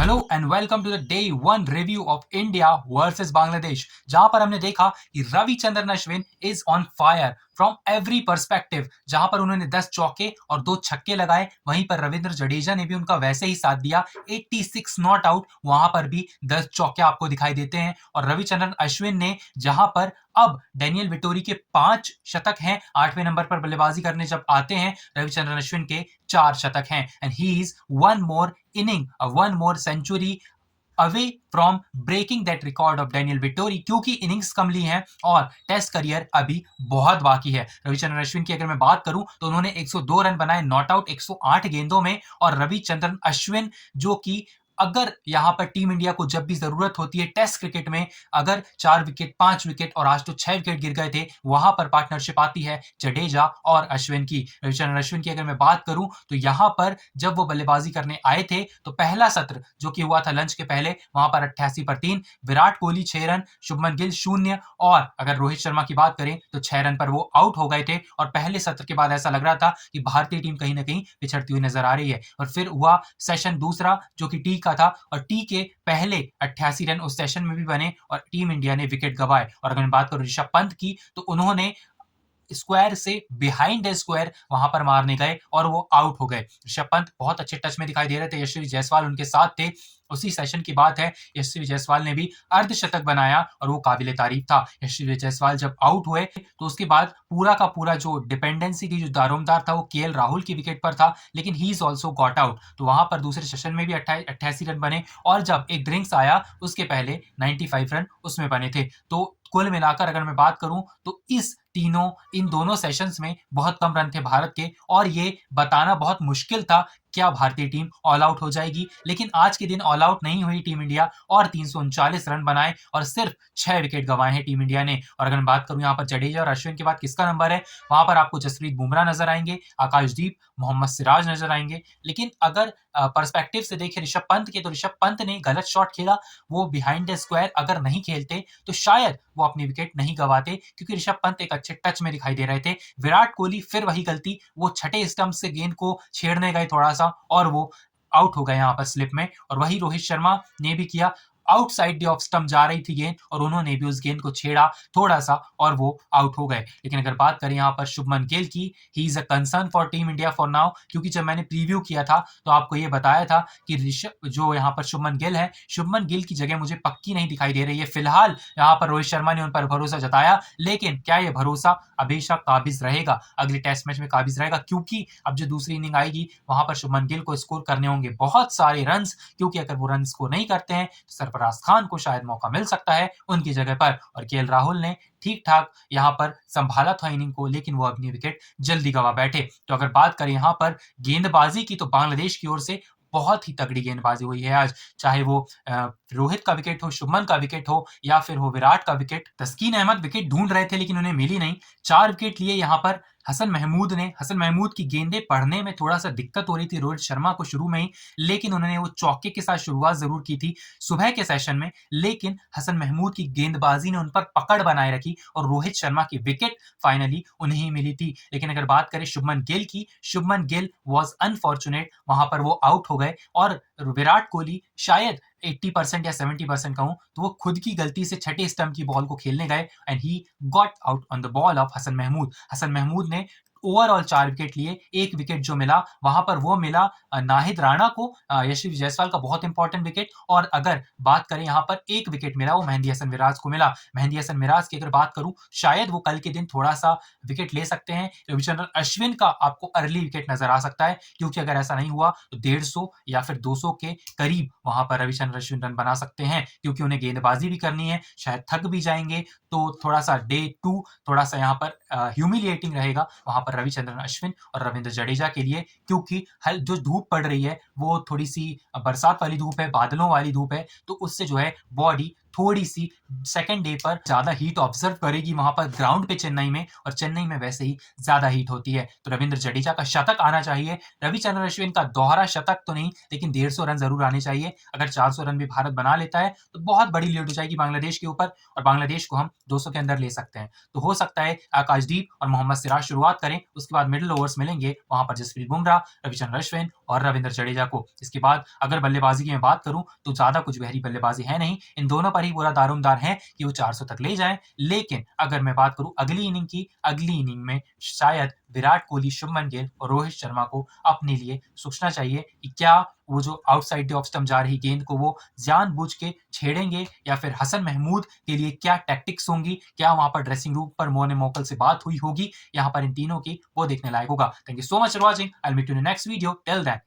Hello and welcome to the day one review of India versus Bangladesh, जहां पर हमने देखा कि Ravichandran Ashwin is on fire from every perspective. जहां पर उन्होंने 10 चौके और 2 छक्के लगाए, वहीं पर रविंद्र जडेजा ने भी उनका वैसे ही साथ दिया। 86 नॉट आउट, वहां पर भी 10 चौके आपको दिखाई देते हैं। और रविचंद्रन अश्विन ने जहां पर अब डैनियल विटोरी के 5 शतक हैं, 8वें नंबर पर बल्लेबाजी करने जब आते हैं, रविचंद्रन अश्विन के 4 शतक हैं and he is one more inning, one more century away from breaking that record of Daniel Vettori, क्योंकि इनिंग्स कम ली हैं और टेस्ट करियर अभी बहुत बाकी है। रविचंद्रन अश्विन की अगर मैं बात करूं तो उन्होंने 102 रन बनाए नॉट आउट 108 गेंदों में। और रविचंद्रन अश्विन जो कि अगर यहां पर टीम इंडिया को जब भी जरूरत होती है टेस्ट क्रिकेट में, अगर 4 विकेट 5 विकेट और आज तो 6 विकेट गिर गए थे, वहां पर पार्टनरशिप आती है जडेजा और अश्विन की। रविचंद्रन अश्विन की अगर मैं बात करूं तो यहां पर जब वो बल्लेबाजी करने आए थे तो पहला सत्र जो कि हुआ था लंच के पहले, वहां पर 88 पर 3, विराट कोहली 6 रन, शुभमन गिल 0 और अगर रोहित शर्मा की बात करें तो 6 रन पर वो आउट हो गए थे। और पहले सत्र के बाद ऐसा लग रहा था कि भारतीय टीम कहीं ना कहीं पिछड़ती हुई नजर आ रही है। और फिर हुआ सेशन दूसरा जो कि टी का था, और टी के पहले 88 रन उस सेशन में भी बने और टीम इंडिया ने विकेट गंवाए। और अगर मैं बात करूं ऋषभ पंत की, तो उन्होंने स्क्वायर से बिहाइंड द स्क्वायर वहां पर मारने गए और वो आउट हो गए। ऋषभ पंत बहुत अच्छे टच में दिखाई दे रहे थे, यशस्वी जायसवाल उनके साथ थे। उसी सेशन की बात है, यशस्वी जायसवाल ने भी अर्धशतक बनाया और वो काबिले तारीफ था। यशस्वी जायसवाल जब आउट हुए तो उसके बाद पूरा का पूरा जो डिपेंडेंसी थी, जो दारोमदार था, वो केएल राहुल की विकेट पर था, लेकिन he is also got out. तो वहां पर दूसरे सेशन में भी 88 रन बने और जब एक ड्रिंक्स आया उसके पहले 95 रन उसमें बने थे। तो कुल मिलाकर अगर मैं बात करूं तो इन दोनों सेशंस में बहुत कम रन थे भारत के, और ये बताना बहुत मुश्किल था क्या भारतीय टीम ऑल आउट हो जाएगी। लेकिन आज के दिन ऑल आउट नहीं हुई टीम इंडिया और 339 रन बनाए और सिर्फ 6 विकेट गंवाए हैं टीम इंडिया ने। और अगर मैं बात करूं यहाँ पर जडेजा और अश्विन के बाद किसका नंबर है, वहां पर आपको जसप्रीत बुमराह नजर आएंगे, आकाशदीप, मोहम्मद सिराज नजर आएंगे। लेकिन अगर पर्सपेक्टिव से देखें ऋषभ पंत के, तो ऋषभ पंत ने गलत शॉट खेला। वो बिहाइंड द स्क्वायर अगर नहीं खेलते तो शायद वो अपनी विकेट नहीं गंवाते, क्योंकि ऋषभ पंत एक अच्छे टच में दिखाई दे रहे थे। विराट कोहली फिर वही गलती, वो छठे स्टंप से गेंद को छेड़ने गए थोड़ा सा और वो आउट हो गए यहाँ पर स्लिप में। और वही रोहित शर्मा ने भी किया, आउटसाइड द ऑफ स्टंप जा रही थी गेंद और उन्होंने भी उस गेंद को छेड़ा थोड़ा सा और वो आउट हो गए। लेकिन अगर बात करें यहाँ पर शुभमन गिल की, he is a concern for team India for now, क्योंकि जब मैंने प्रीव्यू किया था तो आपको ये बताया था कि ऋषभ जो यहाँ पर शुभमन गिल है, शुभमन गिल की जगह मुझे पक्की नहीं दिखाई दे रही है। फिलहाल यहाँ पर रोहित शर्मा ने उन पर भरोसा जताया, लेकिन क्या ये भरोसा हमेशा काबिज रहेगा, अगले टेस्ट मैच में काबिज रहेगा? क्योंकि अब जो दूसरी इनिंग आएगी वहां पर शुभमन गिल को स्कोर करने होंगे बहुत सारे रन, क्योंकि अगर वो रन स्कोर नहीं करते हैं तो सरफराज खान को शायद मौका मिल सकता है उनकी जगह पर। और केएल राहुल ने ठीक ठाक यहाँ पर संभाला था इनिंग को, लेकिन वो अपनी विकेट जल्दी गवा बैठे। तो अगर बात करें यहाँ पर गेंदबाजी की, तो बांग्लादेश की ओर से बहुत ही तगड़ी गेंदबाजी हुई है आज, चाहे वो रोहित का विकेट हो, शुभमन का विकेट हो, या फिर हो विराट का विकेट। तस्कीन अहमद विकेट ढूंढ रहे थे लेकिन उन्हें मिली नहीं, 4 विकेट लिए यहाँ पर हसन महमूद की गेंदें पढ़ने में थोड़ा सा दिक्कत हो रही थी रोहित शर्मा को शुरू में ही, लेकिन उन्होंने वो चौके के साथ शुरुआत जरूर की थी सुबह के सेशन में, लेकिन हसन महमूद की गेंदबाजी ने उन पर पकड़ बनाए रखी और रोहित शर्मा की विकेट फाइनली उन्हें ही मिली थी। लेकिन अगर बात करें शुभमन गिल की, शुभमन गिल वॉज अनफॉर्चुनेट, वहां पर वो आउट हो गए। और विराट कोहली शायद 80% या 70% कहूं तो वो खुद की गलती से छठे स्टंप की बॉल को खेलने गए and he got out on the ball of Hasan Mahmud ने ओवरऑल 4 विकेट लिए। एक विकेट जो मिला वहां पर वो मिला नाहिद राणा को, यशस्वी जायसवाल का बहुत इंपॉर्टेंट विकेट। और अगर बात करें यहाँ पर एक विकेट मिला वो मेहंदी हसन मिराज को मिला। मेहंदी हसन मिराज की अगर बात करूं, शायद वो कल के दिन थोड़ा सा विकेट ले सकते हैं। रविचंद्रन अश्विन का आपको अर्ली विकेट नजर आ सकता है, क्योंकि अगर ऐसा नहीं हुआ तो 150 या फिर 200 के करीब वहां पर रविचंद्रन अश्विन रन बना सकते हैं, क्योंकि उन्हें गेंदबाजी भी करनी है, शायद थक भी जाएंगे। तो थोड़ा सा डे 2 थोड़ा सा यहाँ पर ह्यूमिलिएटिंग रहेगा वहां पर रविचंद्रन अश्विन और रविंद्र जडेजा के लिए, क्योंकि जो धूप पड़ रही है वो थोड़ी सी बरसात वाली धूप है, बादलों वाली धूप है, तो उससे जो है बॉडी थोड़ी सी सेकंड डे पर ज्यादा हीट ऑब्जर्व करेगी वहां पर ग्राउंड पे चेन्नई में, और चेन्नई में वैसे ही ज्यादा हीट होती है। तो रविंद्र जडेजा का शतक आना चाहिए, रविचंद्रन अश्विन का दोहरा शतक तो नहीं, लेकिन 150 रन जरूर आने चाहिए। अगर 400 रन भी भारत बना लेता है तो बहुत बड़ी लीड हो जाएगी बांग्लादेश के ऊपर, और बांग्लादेश को हम 200 के अंदर ले सकते हैं। तो हो सकता है आकाशदीप और मोहम्मद सिराज शुरुआत करें, उसके बाद मिडिल ओवर्स मिलेंगे वहां पर जसप्रीत बुमराह, रविचंद्रन अश्विन और रविंद्र जडेजा को। इसके बाद अगर बल्लेबाजी की मैं बात करूं तो ज्यादा कुछ गहरी बल्लेबाजी है नहीं, इन दोनों पर ही पूरा दारोमदार है कि वो 400 तक ले जाएं। लेकिन अगर मैं बात करूं अगली इनिंग की, अगली इनिंग में शायद विराट कोहली, शुभमन गिल और रोहित शर्मा को अपने लिए सोचना चाहिए कि क्या वो जो आउटसाइड द ऑफ स्टंप जा रही गेंद को वो जानबूझ के छेड़ेंगे, या फिर हसन महमूद के लिए क्या टैक्टिक्स होंगी, क्या वहां पर ड्रेसिंग रूम पर मोने मोकल से बात हुई होगी यहाँ पर इन तीनों की, वो देखने लायक होगा। Thank you so much for watching, I will meet you in next video, till then